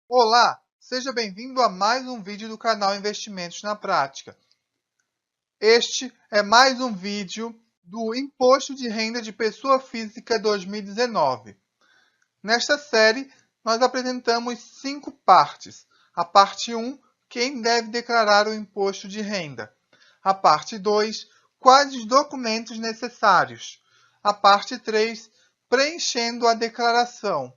Olá, seja bem-vindo a mais um vídeo do canal Investimentos na Prática. Este é mais um vídeo do Imposto de Renda de Pessoa Física 2019. Nesta série, nós apresentamos 5 partes. A parte 1, quem deve declarar o imposto de renda. A parte 2, quais os documentos necessários. A parte 3, preenchendo a declaração.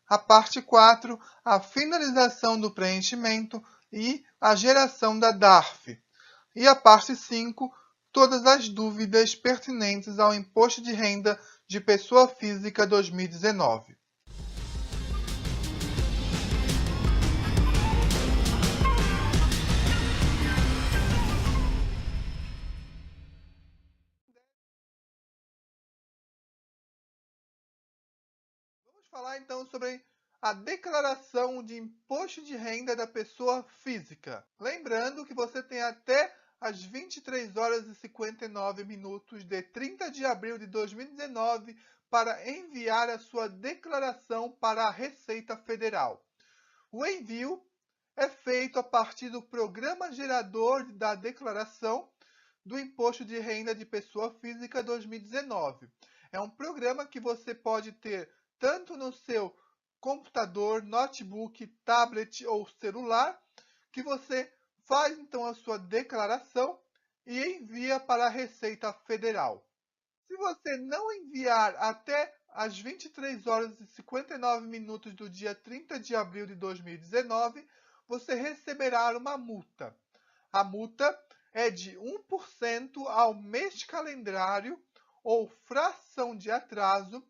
A parte 4, a finalização do preenchimento e a geração da DARF. E a parte 5, todas as dúvidas pertinentes ao Imposto de Renda de Pessoa Física 2019. Vamos falar então sobre a declaração de imposto de renda da pessoa física. Lembrando que você tem até às 23 horas e 59 minutos de 30 de abril de 2019 para enviar a sua declaração para a Receita Federal. O envio é feito a partir do programa gerador da declaração do Imposto de Renda de Pessoa Física 2019. É um programa que você pode ter tanto no seu computador, notebook, tablet ou celular, que você faz então a sua declaração e envia para a Receita Federal. Se você não enviar até às 23 horas e 59 minutos do dia 30 de abril de 2019, você receberá uma multa. A multa é de 1% ao mês calendário ou fração de atraso,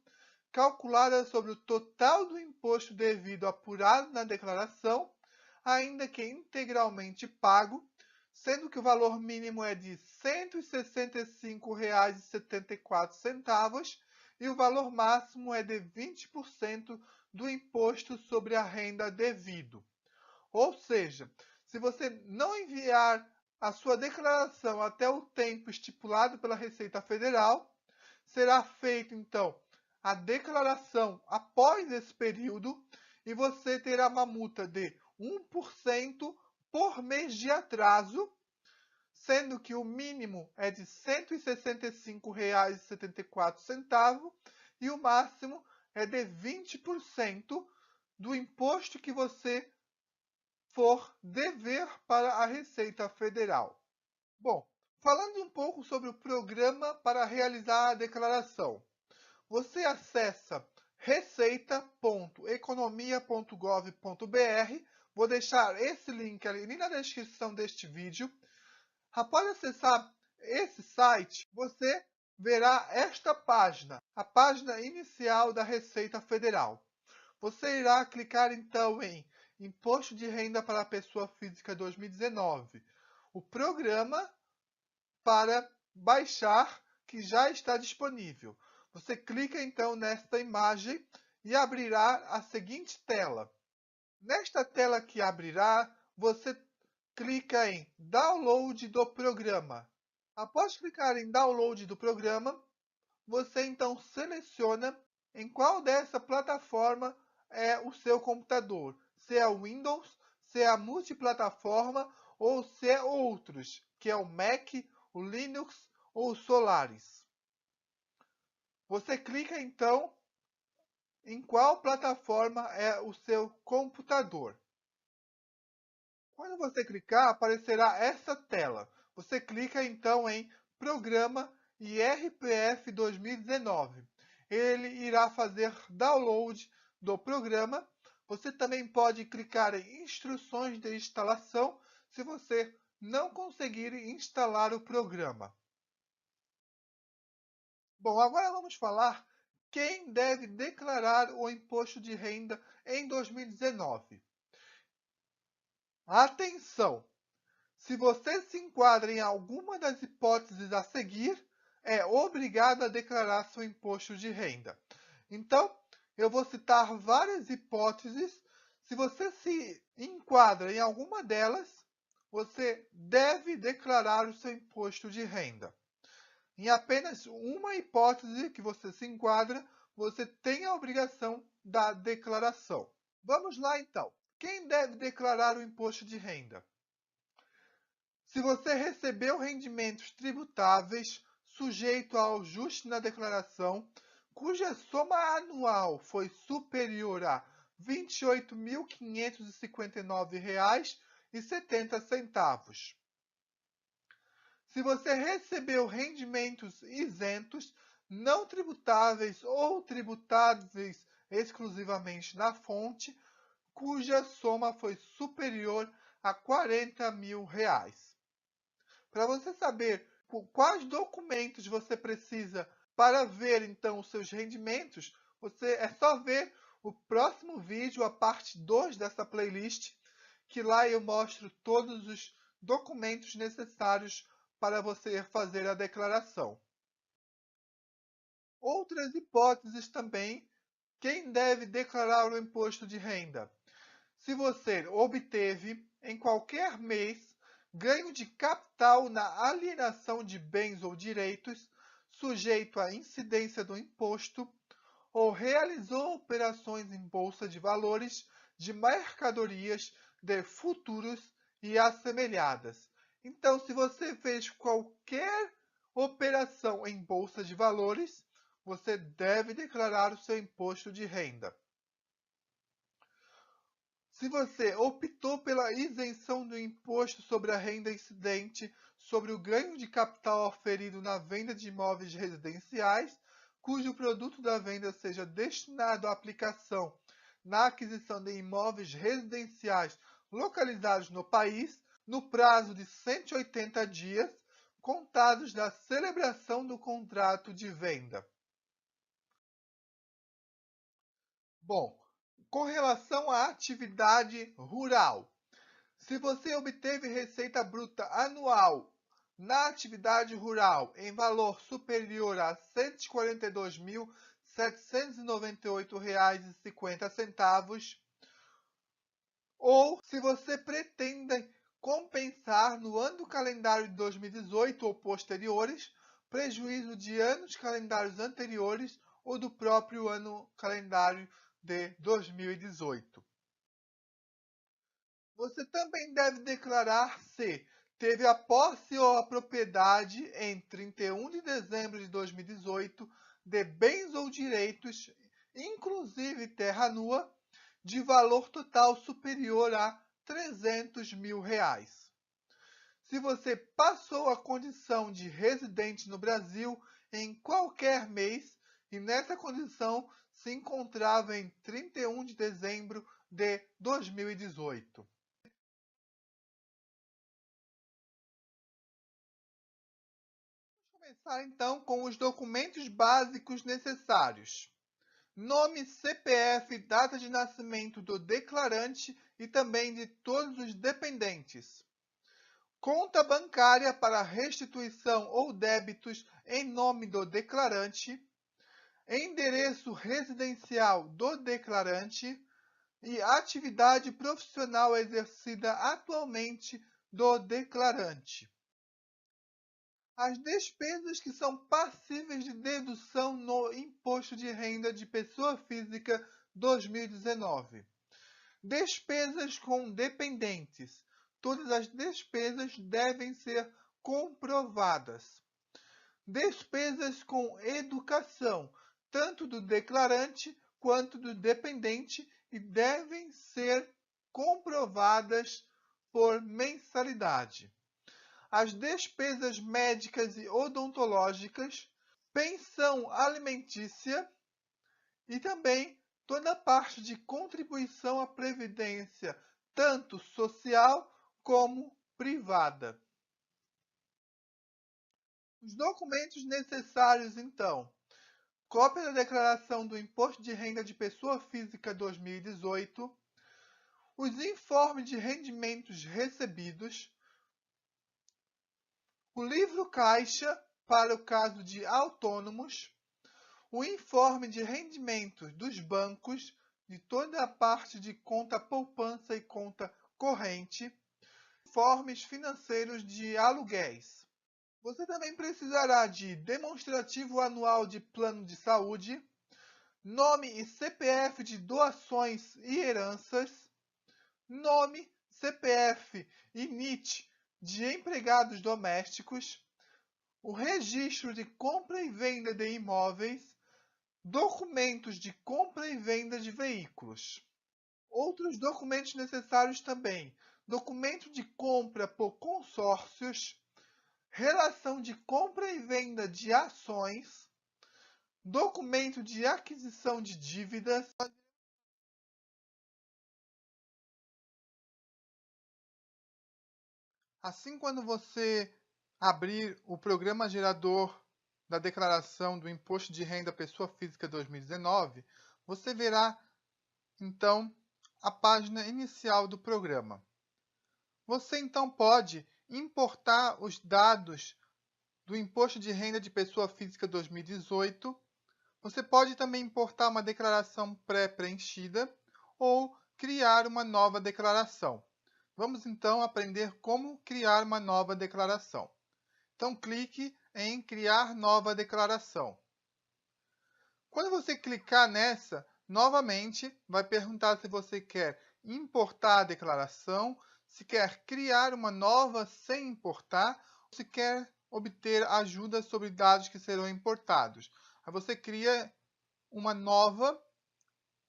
calculada sobre o total do imposto devido apurado na declaração, ainda que integralmente pago, sendo que o valor mínimo é de R$ 165,74 e o valor máximo é de 20% do imposto sobre a renda devido. Ou seja, se você não enviar a sua declaração até o tempo estipulado pela Receita Federal, será feita então a declaração após esse período e você terá uma multa de 1% por mês de atraso, sendo que o mínimo é de R$ 165,74 e o máximo é de 20% do imposto que você for dever para a Receita Federal. Bom, falando um pouco sobre o programa para realizar a declaração. Você acessa receita.economia.gov.br. Vou deixar esse link ali na descrição deste vídeo. Após acessar esse site, você verá esta página, a página inicial da Receita Federal. Você irá clicar então em Imposto de Renda para a Pessoa Física 2019, o programa para baixar que já está disponível. Você clica então nesta imagem e abrirá a seguinte tela. Nesta tela que abrirá, você clica em Download do programa. Após clicar em Download do programa, você então seleciona em qual dessa plataforma é o seu computador. Se é o Windows, se é a multiplataforma ou se é outros, que é o Mac, o Linux ou o Solaris. Você clica então em qual plataforma é o seu computador. Quando você clicar, aparecerá essa tela. Você clica então em Programa IRPF 2019. Ele irá fazer download do programa. Você também pode clicar em Instruções de instalação se você não conseguir instalar o programa. Bom, agora vamos falar quem deve declarar o imposto de renda em 2019. Atenção! Se você se enquadra em alguma das hipóteses a seguir, é obrigado a declarar seu imposto de renda. Então, eu vou citar várias hipóteses. Se você se enquadra em alguma delas, você deve declarar o seu imposto de renda. Em apenas uma hipótese que você se enquadra, você tem a obrigação da declaração. Vamos lá então. Quem deve declarar o imposto de renda? Se você recebeu rendimentos tributáveis sujeito ao ajuste na declaração, cuja soma anual foi superior a R$ 28.559,70. Se você recebeu rendimentos isentos, não tributáveis ou tributáveis exclusivamente na fonte, cuja soma foi superior a R$ 40.000. Para você saber quais documentos você precisa para ver então os seus rendimentos, é só ver o próximo vídeo, a parte 2 dessa playlist, que lá eu mostro todos os documentos necessários para você fazer a declaração. Outras hipóteses também, quem deve declarar o imposto de renda? Se você obteve, em qualquer mês, ganho de capital na alienação de bens ou direitos, sujeito à incidência do imposto, ou realizou operações em bolsa de valores, de mercadorias, de futuros e assemelhadas. Então, se você fez qualquer operação em bolsa de valores, você deve declarar o seu imposto de renda. Se você optou pela isenção do imposto sobre a renda incidente sobre o ganho de capital oferido na venda de imóveis residenciais, cujo produto da venda seja destinado à aplicação na aquisição de imóveis residenciais localizados no país, no prazo de 180 dias, contados da celebração do contrato de venda. Bom, com relação à atividade rural, se você obteve receita bruta anual na atividade rural em valor superior a R$ 142.798,50, ou se você pretende compensar no ano calendário de 2018 ou posteriores, prejuízo de anos calendários anteriores ou do próprio ano calendário de 2018. Você também deve declarar se teve a posse ou a propriedade em 31 de dezembro de 2018 de bens ou direitos, inclusive terra nua, de valor total superior a R$ 300.000. Se você passou a condição de residente no Brasil em qualquer mês e nessa condição se encontrava em 31 de dezembro de 2018. Vamos começar então com os documentos básicos necessários: nome, CPF, data de nascimento do declarante e também de todos os dependentes. Conta bancária para restituição ou débitos em nome do declarante. Endereço residencial do declarante e atividade profissional exercida atualmente do declarante. As despesas que são passíveis de dedução no Imposto de Renda de Pessoa Física 2019. Despesas com dependentes. Todas as despesas devem ser comprovadas. Despesas com educação, tanto do declarante quanto do dependente, e devem ser comprovadas por mensalidade. As despesas médicas e odontológicas, pensão alimentícia e também toda a parte de contribuição à previdência, tanto social como privada. Os documentos necessários, então: cópia da Declaração do Imposto de Renda de Pessoa Física 2018, os informes de rendimentos recebidos, o livro caixa para o caso de autônomos, o informe de rendimentos dos bancos, de toda a parte de conta poupança e conta corrente, informes financeiros de aluguéis. Você também precisará de demonstrativo anual de plano de saúde, nome e CPF de doações e heranças, nome, CPF e NIT de empregados domésticos, o registro de compra e venda de imóveis, documentos de compra e venda de veículos. Outros documentos necessários também: documento de compra por consórcios, relação de compra e venda de ações, documento de aquisição de dívidas. Assim, quando você abrir o programa gerador da declaração do Imposto de Renda Pessoa Física 2019, você verá, então, a página inicial do programa. Você, então, pode importar os dados do Imposto de Renda de Pessoa Física 2018. Você pode também importar uma declaração pré-preenchida ou criar uma nova declaração. Vamos então aprender como criar uma nova declaração. Então clique em Criar nova declaração. Quando você clicar nessa, novamente vai perguntar se você quer importar a declaração, se quer criar uma nova sem importar, ou se quer obter ajuda sobre dados que serão importados. Aí você cria uma nova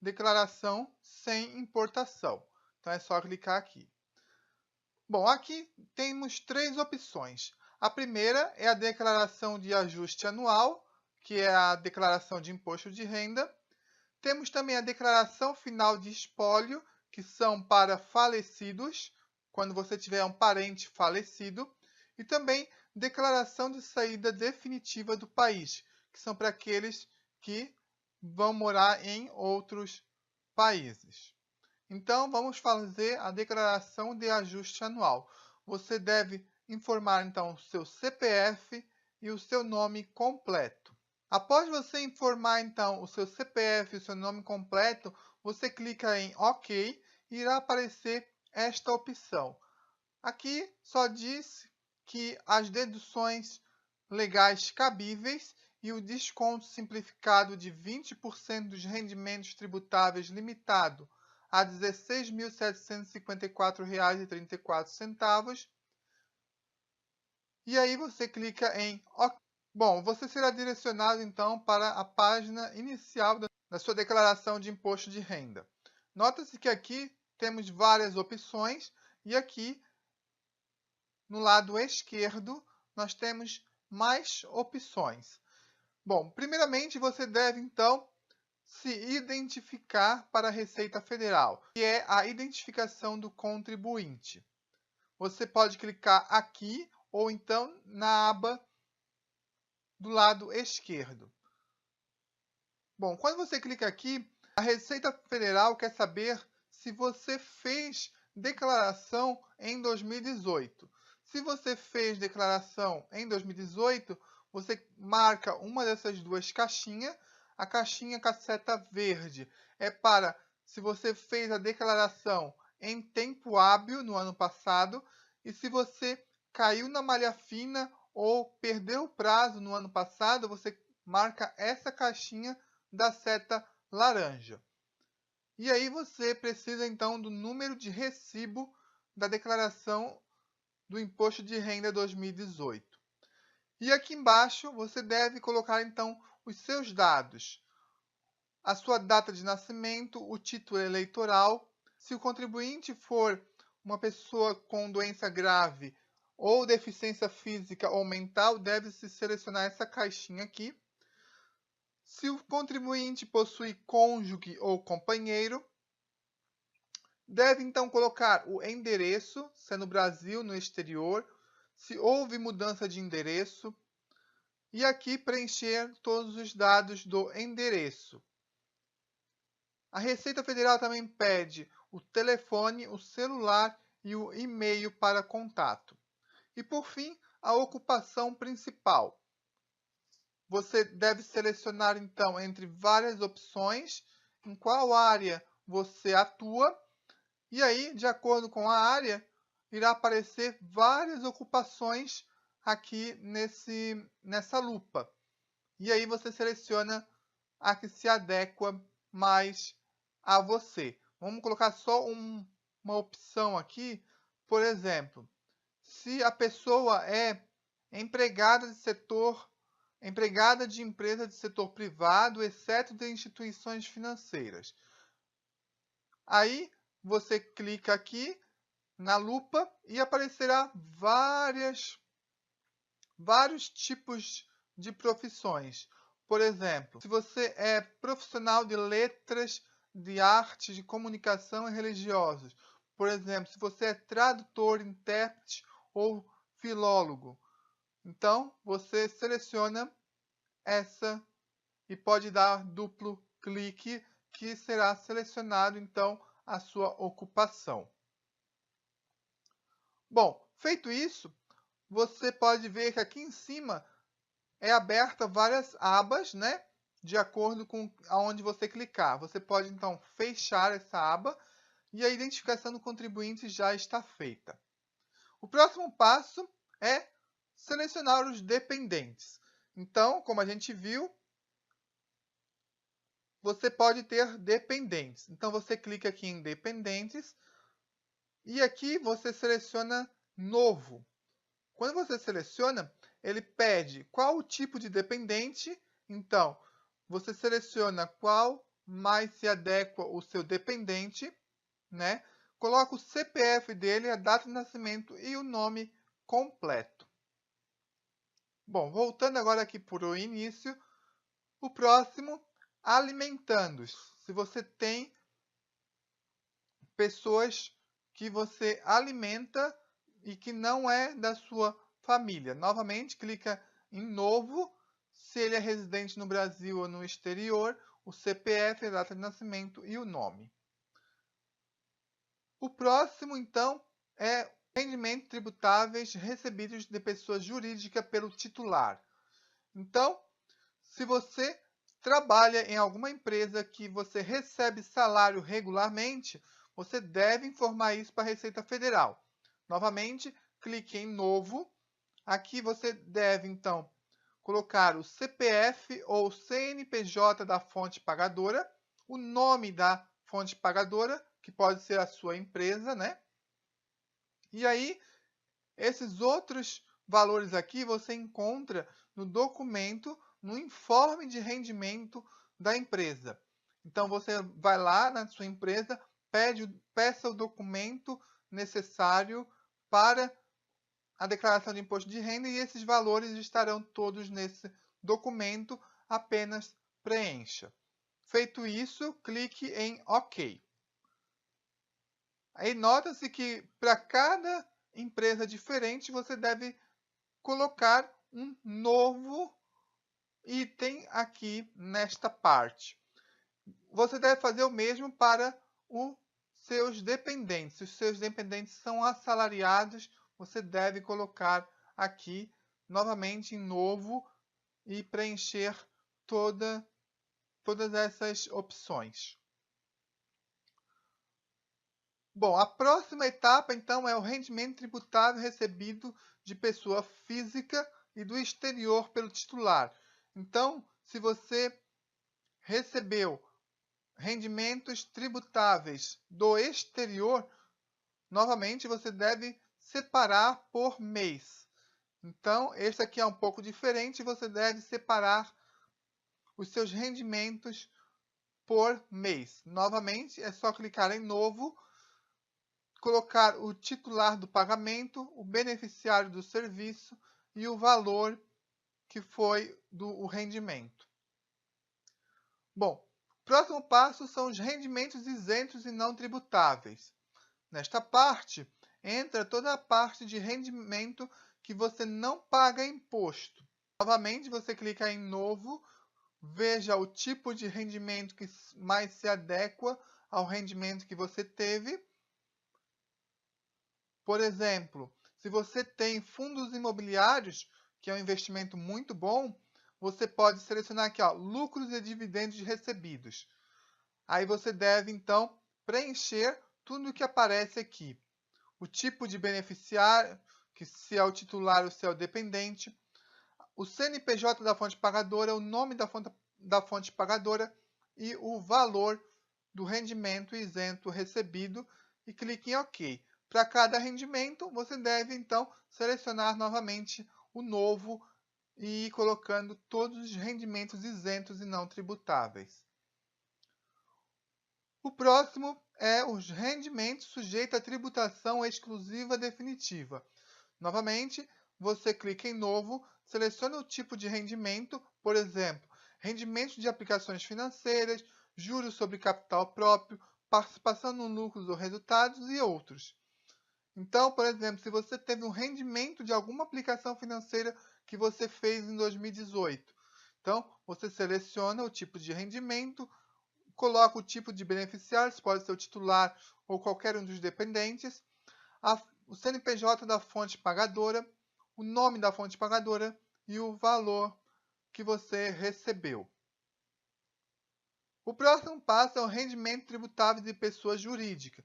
declaração sem importação. Então é só clicar aqui. Bom, aqui temos três opções. A primeira é a declaração de ajuste anual, que é a declaração de imposto de renda. Temos também a declaração final de espólio, que são para falecidos, quando você tiver um parente falecido. E também declaração de saída definitiva do país, que são para aqueles que vão morar em outros países. Então, vamos fazer a declaração de ajuste anual. Você deve informar, então, o seu CPF e o seu nome completo. Após você informar, então, o seu CPF e o seu nome completo, você clica em OK e irá aparecer esta opção. Aqui só diz que as deduções legais cabíveis e o desconto simplificado de 20% dos rendimentos tributáveis limitado a R$ 16.754,34. E aí você clica em OK. Bom, você será direcionado então para a página inicial da sua declaração de imposto de renda. Nota-se que aqui temos várias opções e aqui no lado esquerdo nós temos mais opções. Bom, primeiramente você deve então se identificar para a Receita Federal, que é a identificação do contribuinte. Você pode clicar aqui ou então na aba do lado esquerdo. Bom, quando você clica aqui, a Receita Federal quer saber se você fez declaração em 2018. Se você fez declaração em 2018, você marca uma dessas duas caixinhas. A caixinha com a seta verde é para se você fez a declaração em tempo hábil no ano passado e se você caiu na malha fina ou perdeu o prazo no ano passado, você marca essa caixinha da seta laranja. E aí você precisa então do número de recibo da declaração do Imposto de Renda 2018. E aqui embaixo você deve colocar então os seus dados, a sua data de nascimento, o título eleitoral. Se o contribuinte for uma pessoa com doença grave ou deficiência física ou mental, deve-se selecionar essa caixinha aqui. Se o contribuinte possui cônjuge ou companheiro, deve então colocar o endereço, se é no Brasil, no exterior, se houve mudança de endereço, e aqui preencher todos os dados do endereço. A Receita Federal também pede o telefone, o celular e o e-mail para contato. E por fim, a ocupação principal. Você deve selecionar então entre várias opções em qual área você atua, e aí, de acordo com a área, irá aparecer várias ocupações aqui nessa lupa. E aí você seleciona a que se adequa mais a você. Vamos colocar só uma opção aqui, por exemplo, se a pessoa é empregada de empresa de setor privado, exceto de instituições financeiras. Aí você clica aqui na lupa e aparecerá vários tipos de profissões. Por exemplo, se você é profissional de letras, de arte, de comunicação e religiosos. Por exemplo, se você é tradutor, intérprete ou filólogo. Então, você seleciona essa e pode dar duplo clique, que será selecionado, então, a sua ocupação. Bom, feito isso, você pode ver que aqui em cima é aberta várias abas, né? De acordo com aonde você clicar. Você pode, então, fechar essa aba e a identificação do contribuinte já está feita. O próximo passo é selecionar os dependentes. Então, como a gente viu, você pode ter dependentes. Então, você clica aqui em dependentes e aqui você seleciona novo. Quando você seleciona, ele pede qual o tipo de dependente. Então, você seleciona qual mais se adequa ao seu dependente, né? Coloca o CPF dele, a data de nascimento e o nome completo. Bom, voltando agora aqui para o início, o próximo, alimentando-os. Se você tem pessoas que você alimenta e que não é da sua família. Novamente, clica em novo, se ele é residente no Brasil ou no exterior, o CPF, a data de nascimento e o nome. O próximo, então, é rendimentos tributáveis recebidos de pessoa jurídica pelo titular. Então, se você trabalha em alguma empresa que você recebe salário regularmente, você deve informar isso para a Receita Federal. Novamente, clique em novo. Aqui você deve, então, colocar o CPF ou CNPJ da fonte pagadora, o nome da fonte pagadora, que pode ser a sua empresa, né? E aí, esses outros valores aqui você encontra no documento, no informe de rendimento da empresa. Então, você vai lá na sua empresa, peça o documento necessário para a declaração de imposto de renda e esses valores estarão todos nesse documento, apenas preencha. Feito isso, clique em OK. Aí nota-se que para cada empresa diferente você deve colocar um novo item aqui nesta parte. Você deve fazer o mesmo para os seus dependentes. Se os seus dependentes são assalariados, você deve colocar aqui novamente em novo e preencher todas essas opções. Bom, a próxima etapa, então, é o rendimento tributável recebido de pessoa física e do exterior pelo titular. Então, se você recebeu rendimentos tributáveis do exterior, novamente você deve separar por mês. Então, esse aqui é um pouco diferente, você deve separar os seus rendimentos por mês. Novamente, é só clicar em novo, colocar o titular do pagamento, o beneficiário do serviço e o valor que foi o rendimento. Bom, próximo passo são os rendimentos isentos e não tributáveis. Nesta parte, entra toda a parte de rendimento que você não paga imposto. Novamente, você clica em novo, veja o tipo de rendimento que mais se adequa ao rendimento que você teve. Por exemplo, se você tem fundos imobiliários, que é um investimento muito bom, você pode selecionar aqui, ó, lucros e dividendos recebidos. Aí você deve, então, preencher tudo o que aparece aqui. O tipo de beneficiário, que se é o titular ou se é o dependente, o CNPJ da fonte pagadora, o nome da fonte pagadora e o valor do rendimento isento recebido, e clique em OK. Para cada rendimento, você deve, então, selecionar novamente o novo e ir colocando todos os rendimentos isentos e não tributáveis. O próximo é os rendimentos sujeitos à tributação exclusiva definitiva. Novamente, você clica em Novo, seleciona o tipo de rendimento, por exemplo, rendimentos de aplicações financeiras, juros sobre capital próprio, participação no lucros ou resultados e outros. Então, por exemplo, se você teve um rendimento de alguma aplicação financeira que você fez em 2018, então você seleciona o tipo de rendimento, coloca o tipo de beneficiário, pode ser o titular ou qualquer um dos dependentes, o CNPJ da fonte pagadora, o nome da fonte pagadora e o valor que você recebeu. O próximo passo é o rendimento tributável de pessoa jurídica,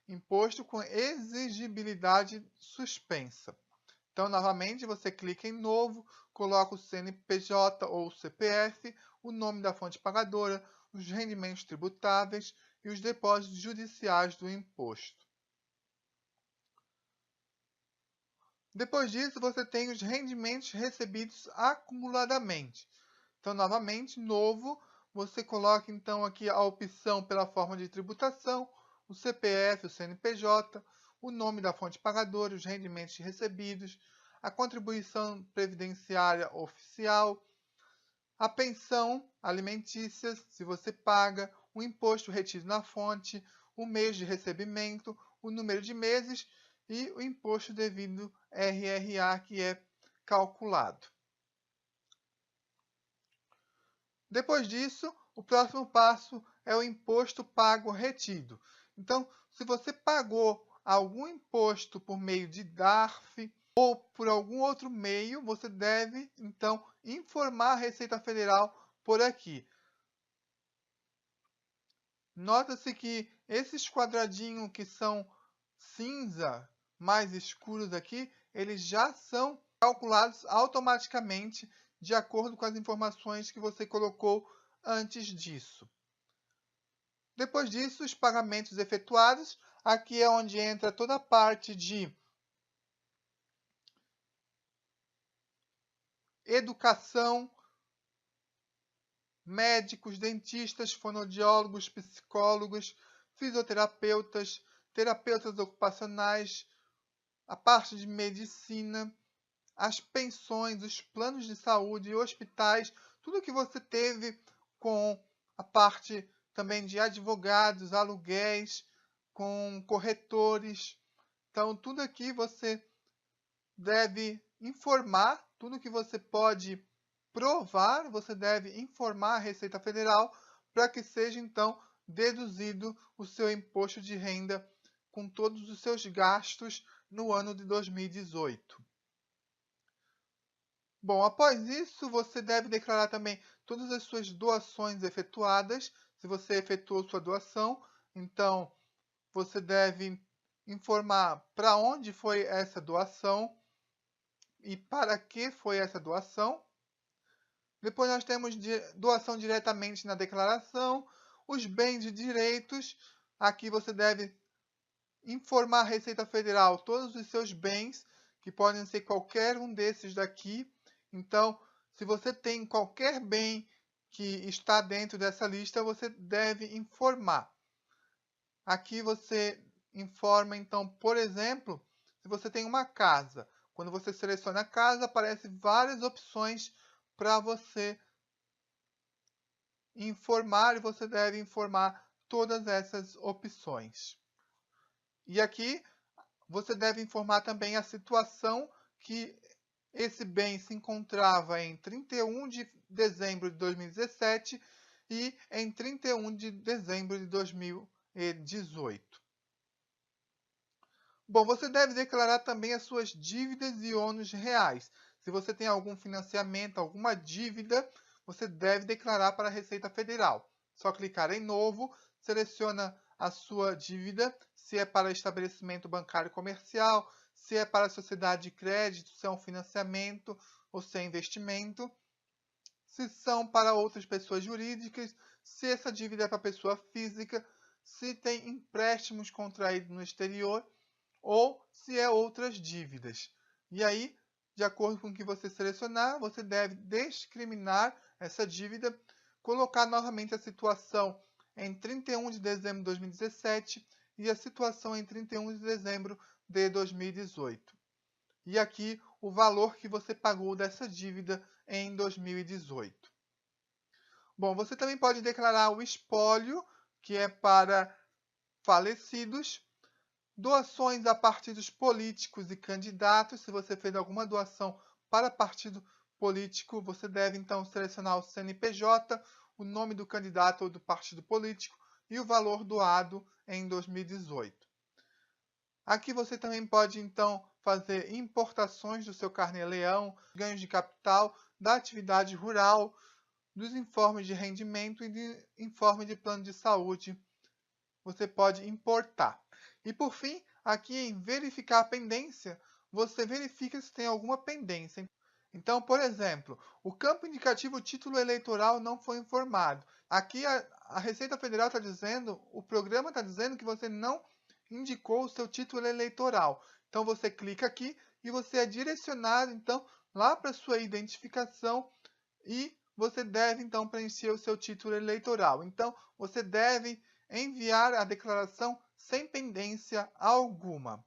imposto com exigibilidade suspensa. Então, novamente, você clica em Novo, coloca o CNPJ ou o CPF, o nome da fonte pagadora, os rendimentos tributáveis e os depósitos judiciais do imposto. Depois disso, você tem os rendimentos recebidos acumuladamente. Então, novamente, Novo, você coloca então aqui a opção pela forma de tributação, o CPF, o CNPJ, o nome da fonte pagadora, os rendimentos recebidos, a contribuição previdenciária oficial, a pensão alimentícia, se você paga, o imposto retido na fonte, o mês de recebimento, o número de meses e o imposto devido RRA que é calculado. Depois disso, o próximo passo é o imposto pago retido. Então, se você pagou algum imposto por meio de DARF ou por algum outro meio, você deve, então, informar a Receita Federal por aqui. Nota-se que esses quadradinhos que são cinza, mais escuros aqui, eles já são calculados automaticamente de acordo com as informações que você colocou antes disso. Depois disso, os pagamentos efetuados, aqui é onde entra toda a parte de educação, médicos, dentistas, fonoaudiólogos, psicólogos, fisioterapeutas, terapeutas ocupacionais, a parte de medicina, as pensões, os planos de saúde, hospitais, tudo que você teve com a parte também de advogados, aluguéis, com corretores. Então, tudo aqui você deve informar, tudo que você pode provar, você deve informar a Receita Federal para que seja, então, deduzido o seu imposto de renda com todos os seus gastos no ano de 2018. Bom, após isso, você deve declarar também todas as suas doações efetuadas. Se você efetuou sua doação, então você deve informar para onde foi essa doação e para que foi essa doação. Depois nós temos doação diretamente na declaração, os bens e direitos. Aqui você deve informar a Receita Federal todos os seus bens, que podem ser qualquer um desses daqui. Então, se você tem qualquer bem que está dentro dessa lista, você deve informar. Aqui você informa, então, por exemplo, se você tem uma casa. Quando você seleciona a casa, aparecem várias opções para você informar e você deve informar todas essas opções. E aqui você deve informar também a situação que esse bem se encontrava em 31 de dezembro de 2017 e em 31 de dezembro de 2018. Bom, você deve declarar também as suas dívidas e ônus reais. Se você tem algum financiamento, alguma dívida, você deve declarar para a Receita Federal. Só clicar em Novo, seleciona a sua dívida, se é para estabelecimento bancário comercial, se é para sociedade de crédito, se é um financiamento ou se é investimento, se são para outras pessoas jurídicas, se essa dívida é para pessoa física, se tem empréstimos contraídos no exterior ou se é outras dívidas. E aí, de acordo com o que você selecionar, você deve discriminar essa dívida, colocar novamente a situação em 31 de dezembro de 2017 e a situação em 31 de dezembro de 2018. E aqui o valor que você pagou dessa dívida em 2018. Bom, você também pode declarar o espólio, que é para falecidos, doações a partidos políticos e candidatos. Se você fez alguma doação para partido político, você deve então selecionar o CNPJ, o nome do candidato ou do partido político e o valor doado em 2018. Aqui você também pode então fazer importações do seu carnê-leão, ganhos de capital, da atividade rural, dos informes de rendimento e de informe de plano de saúde. Você pode importar. E por fim, aqui em verificar a pendência, você verifica se tem alguma pendência. Então, por exemplo, o campo indicativo título eleitoral não foi informado. Aqui a Receita Federal está dizendo, o programa está dizendo que você não indicou o seu título eleitoral. Então você clica aqui e você é direcionado então lá para a sua identificação e você deve então preencher o seu título eleitoral. Então você deve enviar a declaração sem pendência alguma.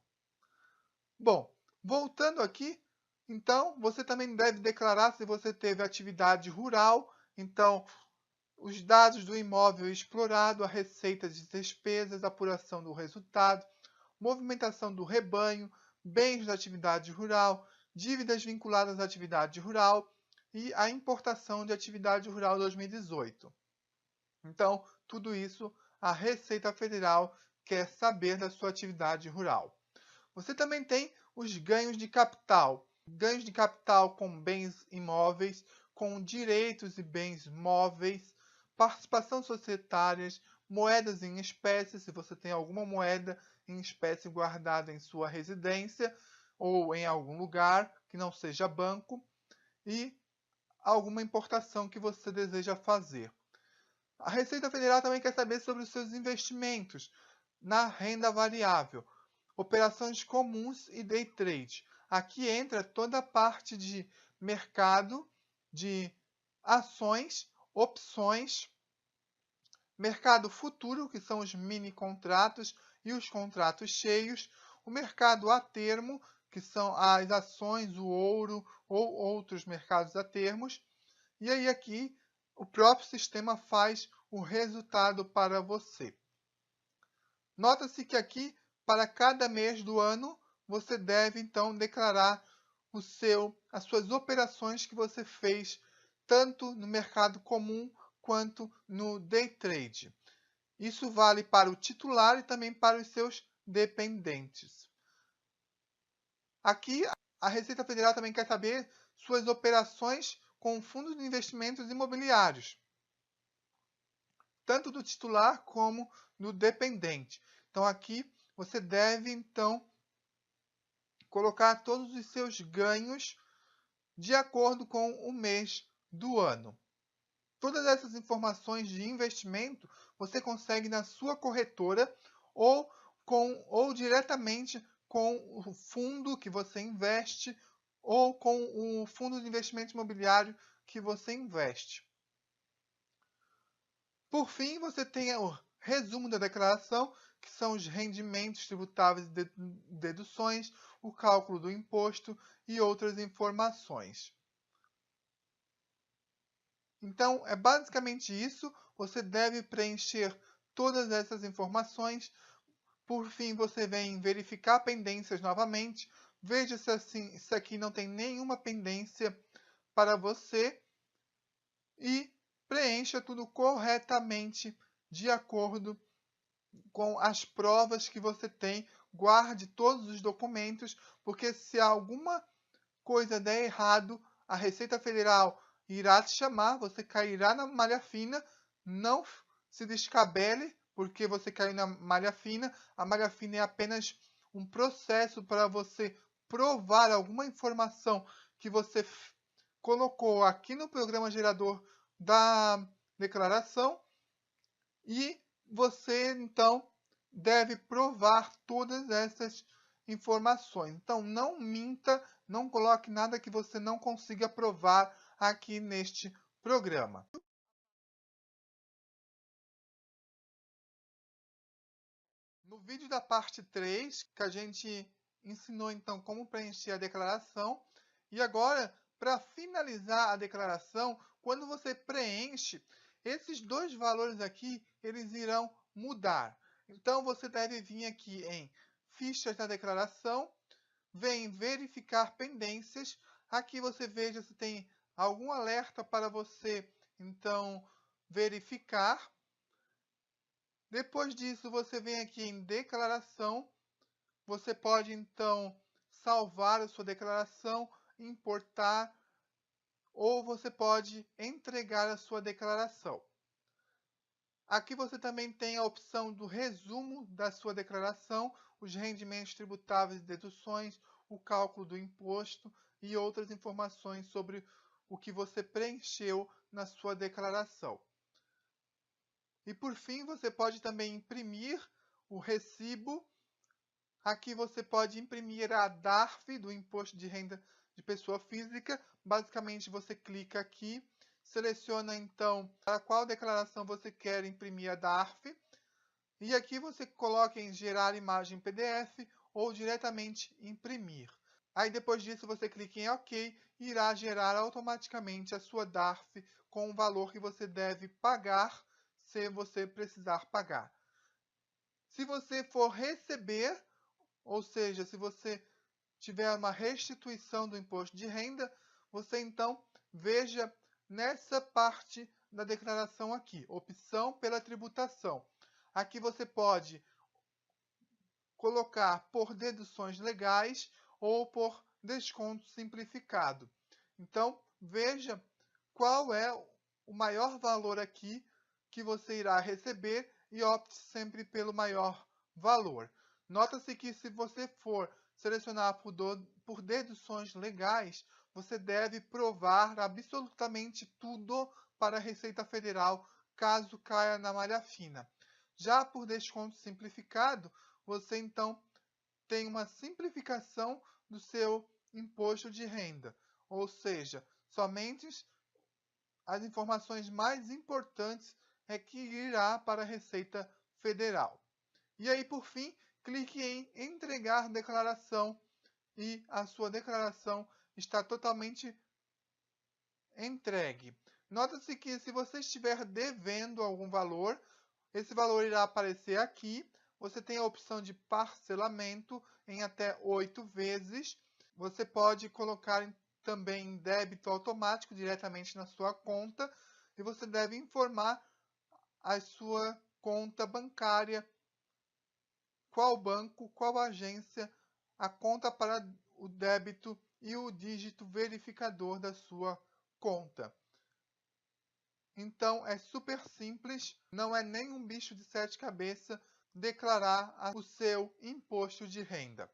Bom, voltando aqui, então você também deve declarar se você teve atividade rural, então os dados do imóvel explorado, a receita de despesas, apuração do resultado, movimentação do rebanho, bens da atividade rural, dívidas vinculadas à atividade rural e a importação de atividade rural 2018. Então, tudo isso a Receita Federal quer saber da sua atividade rural. Você também tem os ganhos de capital com bens imóveis, com direitos e bens móveis, participação societárias, moedas em espécie, se você tem alguma moeda em espécie guardada em sua residência ou em algum lugar que não seja banco, e alguma importação que você deseja fazer. A Receita Federal também quer saber sobre os seus investimentos na renda variável, operações comuns e day trade. Aqui entra toda a parte de mercado, de ações, opções, mercado futuro, que são os mini contratos e os contratos cheios, o mercado a termo, que são as ações, o ouro ou outros mercados a termos. E aí aqui o próprio sistema faz o resultado para você. Nota-se que aqui, para cada mês do ano, você deve então declarar as suas operações que você fez, tanto no mercado comum quanto no day trade. Isso vale para o titular e também para os seus dependentes. Aqui, a Receita Federal também quer saber suas operações com fundos de investimentos imobiliários, tanto do titular como do dependente. Então aqui você deve então colocar todos os seus ganhos de acordo com o mês do ano. Todas essas informações de investimento você consegue na sua corretora ou diretamente com o fundo que você investe ou com o fundo de investimento imobiliário que você investe. Por fim, você tem o resumo da declaração, que são os rendimentos tributáveis e deduções, o cálculo do imposto e outras informações. Então, é basicamente isso. Você deve preencher todas essas informações. Por fim, você vem verificar pendências novamente. Veja se aqui não tem nenhuma pendência para você e preencha tudo corretamente de acordo com as provas que você tem. Guarde todos os documentos, porque se alguma coisa der errado, a Receita Federal irá te chamar, você cairá na malha fina. Não se descabele, porque você caiu na malha fina. A malha fina é apenas um processo para você provar alguma informação que você colocou aqui no programa gerador da declaração e você então deve provar todas essas informações. Então, não minta, não coloque nada que você não consiga provar aqui neste programa. No vídeo da parte 3, que a gente ensinou então como preencher a declaração, e agora, para finalizar a declaração, quando você preenche, esses dois valores aqui, eles irão mudar. Então, você deve vir aqui em fichas da declaração, vem verificar pendências, aqui você veja se tem algum alerta para você, então, verificar. Depois disso, você vem aqui em declaração. Você pode, então, salvar a sua declaração, importar, ou você pode entregar a sua declaração. Aqui você também tem a opção do resumo da sua declaração, os rendimentos tributáveis e deduções, o cálculo do imposto e outras informações sobre o que você preencheu na sua declaração. E por fim, você pode também imprimir o recibo. Aqui você pode imprimir a DARF do Imposto de Renda de Pessoa Física. Basicamente, você clica aqui, seleciona então para qual declaração você quer imprimir a DARF. E aqui você coloca em gerar imagem PDF ou diretamente imprimir. Aí depois disso você clica em OK e irá gerar automaticamente a sua DARF com o valor que você deve pagar, se você precisar pagar. Se você for receber, ou seja, se você tiver uma restituição do imposto de renda, você então veja nessa parte da declaração aqui, opção pela tributação. Aqui você pode colocar por deduções legais ou por desconto simplificado. Então, veja qual é o maior valor aqui que você irá receber e opte sempre pelo maior valor. Nota-se que se você for selecionar por deduções legais, você deve provar absolutamente tudo para a Receita Federal, caso caia na malha fina. Já por desconto simplificado, você então tem uma simplificação do seu imposto de renda, ou seja, somente as informações mais importantes é que irá para a Receita Federal. E aí, por fim, clique em entregar declaração e a sua declaração está totalmente entregue. Nota-se que se você estiver devendo algum valor, esse valor irá aparecer aqui. Você tem a opção de parcelamento em até 8 vezes. Você pode colocar também débito automático diretamente na sua conta e você deve informar a sua conta bancária, qual banco, qual agência, a conta para o débito e o dígito verificador da sua conta. Então, é super simples, não é nem um bicho de sete cabeças declarar o seu imposto de renda.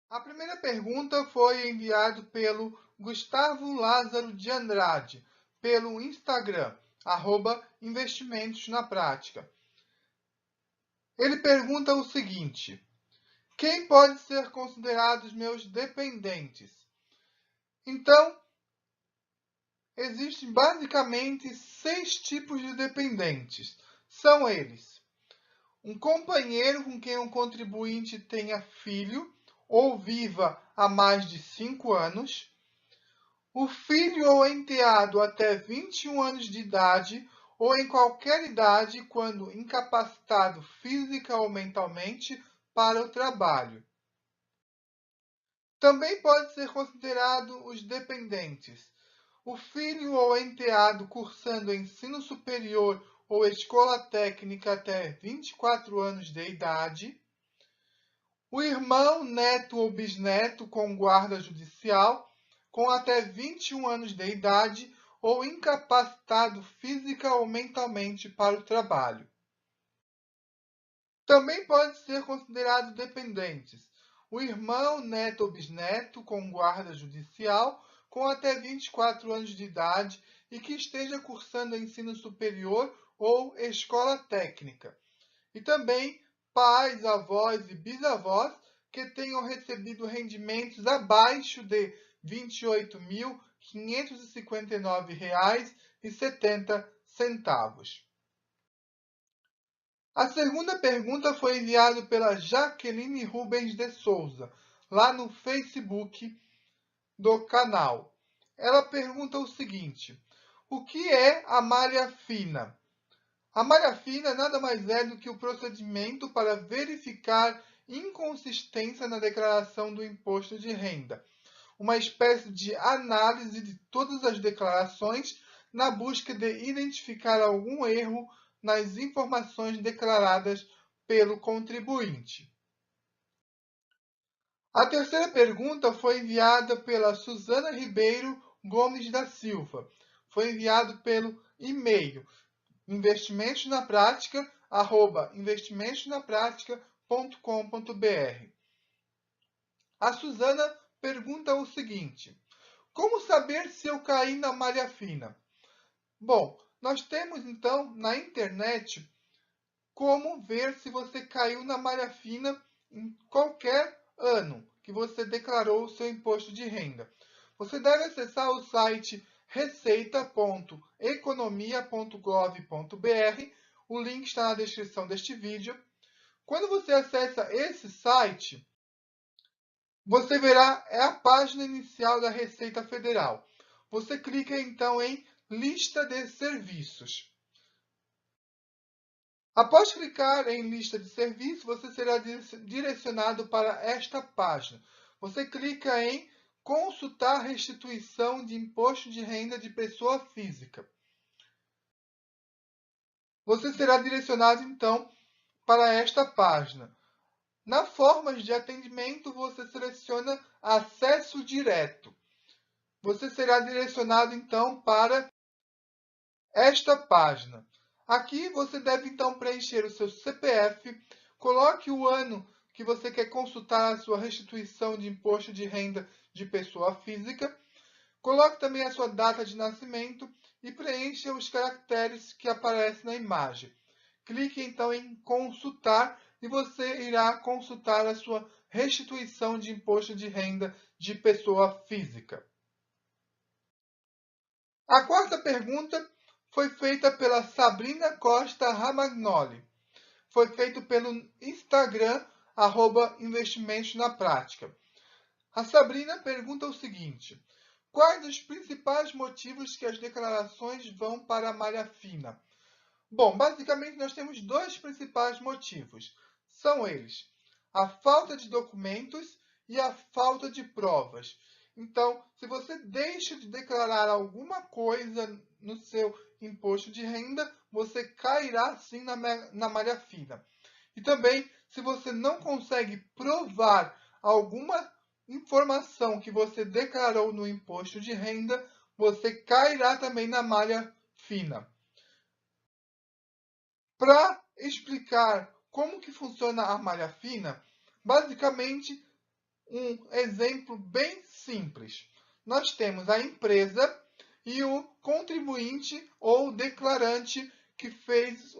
A primeira pergunta foi enviada pelo Gustavo Lázaro de Andrade, pelo Instagram, @investimentos na prática. Ele pergunta o seguinte: quem pode ser considerados meus dependentes? Então, existem basicamente 6 tipos de dependentes. São eles: um companheiro com quem um contribuinte tenha filho ou viva há mais de 5 anos, o filho ou enteado até 21 anos de idade ou em qualquer idade quando incapacitado física ou mentalmente para o trabalho. Também pode ser considerado os dependentes: o filho ou enteado cursando ensino superior ou escola técnica até 24 anos de idade, o irmão, neto ou bisneto com guarda judicial com até 21 anos de idade ou incapacitado física ou mentalmente para o trabalho. Também pode ser considerado dependentes: o irmão, neto ou bisneto com guarda judicial com até 24 anos de idade e que esteja cursando ensino superior ou escola técnica. E também pais, avós e bisavós que tenham recebido rendimentos abaixo de R$ 28.559,70. A segunda pergunta foi enviada pela Jaqueline Rubens de Souza, lá no Facebook do canal. Ela pergunta o seguinte: o que é a malha fina? A malha fina nada mais é do que o procedimento para verificar inconsistência na declaração do imposto de renda, uma espécie de análise de todas as declarações na busca de identificar algum erro nas informações declaradas pelo contribuinte. A terceira pergunta foi enviada pela Suzana Ribeiro Gomes da Silva. Foi enviado pelo e-mail investimentosnapratica@investimentosnapratica.com.br. A Suzana pergunta o seguinte: como saber se eu caí na malha fina? Bom, nós temos então na internet como ver se você caiu na malha fina em qualquer ano que você declarou o seu imposto de renda. Você deve acessar o site receita.economia.gov.br. O link está na descrição deste vídeo. Quando você acessa esse site, você verá a página inicial da Receita Federal. Você clica então em Lista de Serviços. Após clicar em Lista de Serviços, você será direcionado para esta página. Você clica em Consultar restituição de imposto de renda de pessoa física. Você será direcionado então para esta página. Na formas de atendimento, você seleciona Acesso Direto. Você será direcionado então para esta página. Aqui você deve então preencher o seu CPF, coloque o ano que você quer consultar a sua restituição de imposto de renda de pessoa física, coloque também a sua data de nascimento e preencha os caracteres que aparecem na imagem. Clique então em Consultar e você irá consultar a sua restituição de imposto de renda de pessoa física. A quarta pergunta foi feita pela Sabrina Costa Ramagnoli. Foi feito pelo Instagram, @investimentos na prática. A Sabrina pergunta o seguinte: quais os principais motivos que as declarações vão para a malha fina? Bom, basicamente nós temos dois principais motivos. São eles: a falta de documentos e a falta de provas. Então, se você deixa de declarar alguma coisa no seu imposto de renda, você cairá sim na malha fina. E também, se você não consegue provar alguma informação que você declarou no imposto de renda, você cairá também na malha fina. Para explicar como que funciona a malha fina, basicamente um exemplo bem simples. Nós temos a empresa e o contribuinte ou declarante que fez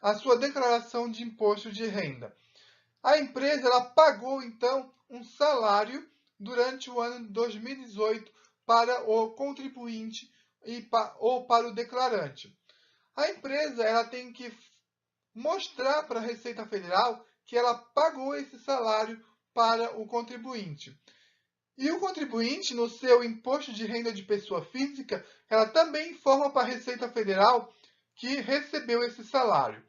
a sua declaração de imposto de renda. A empresa ela pagou, então, um salário durante o ano de 2018 para o contribuinte ou para o declarante. A empresa ela tem que mostrar para a Receita Federal que ela pagou esse salário para o contribuinte. E o contribuinte, no seu imposto de renda de pessoa física, ela também informa para a Receita Federal que recebeu esse salário.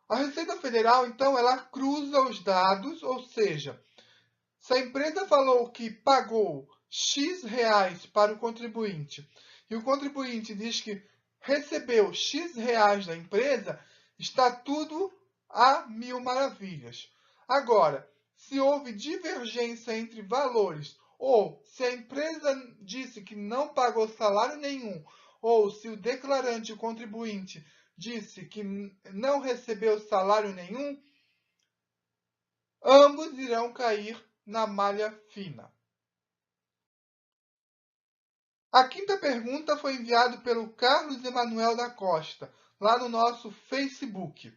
A Receita Federal, então, ela cruza os dados, ou seja, se a empresa falou que pagou X reais para o contribuinte e o contribuinte diz que recebeu X reais da empresa, está tudo a mil maravilhas. Agora, se houve divergência entre valores, ou se a empresa disse que não pagou salário nenhum, ou se o declarante, o contribuinte, disse que não recebeu salário nenhum, ambos irão cair na malha fina. A quinta pergunta foi enviada pelo Carlos Emanuel da Costa, lá no nosso Facebook.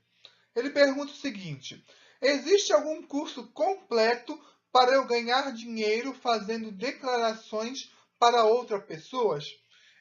Ele pergunta o seguinte: existe algum curso completo para eu ganhar dinheiro fazendo declarações para outras pessoas?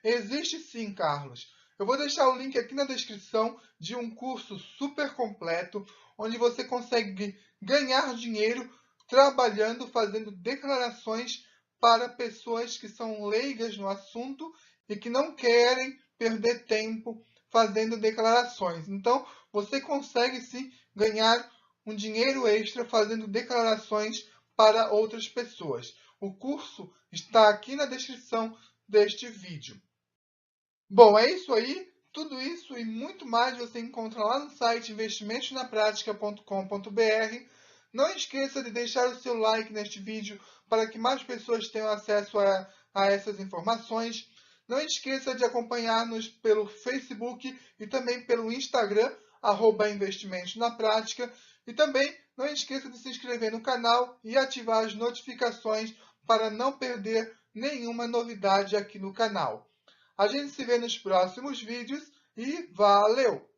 Existe sim, Carlos. Eu vou deixar o link aqui na descrição de um curso super completo, onde você consegue ganhar dinheiro trabalhando, fazendo declarações para pessoas que são leigas no assunto e que não querem perder tempo fazendo declarações. Então, você consegue sim ganhar um dinheiro extra fazendo declarações para outras pessoas. O curso está aqui na descrição deste vídeo. Bom, é isso aí. Tudo isso e muito mais você encontra lá no site investimentosnapratica.com.br. Não esqueça de deixar o seu like neste vídeo para que mais pessoas tenham acesso a essas informações. Não esqueça de acompanhar-nos pelo Facebook e também pelo Instagram, @investimentos na prática. E também não esqueça de se inscrever no canal e ativar as notificações para não perder nenhuma novidade aqui no canal. A gente se vê nos próximos vídeos e valeu!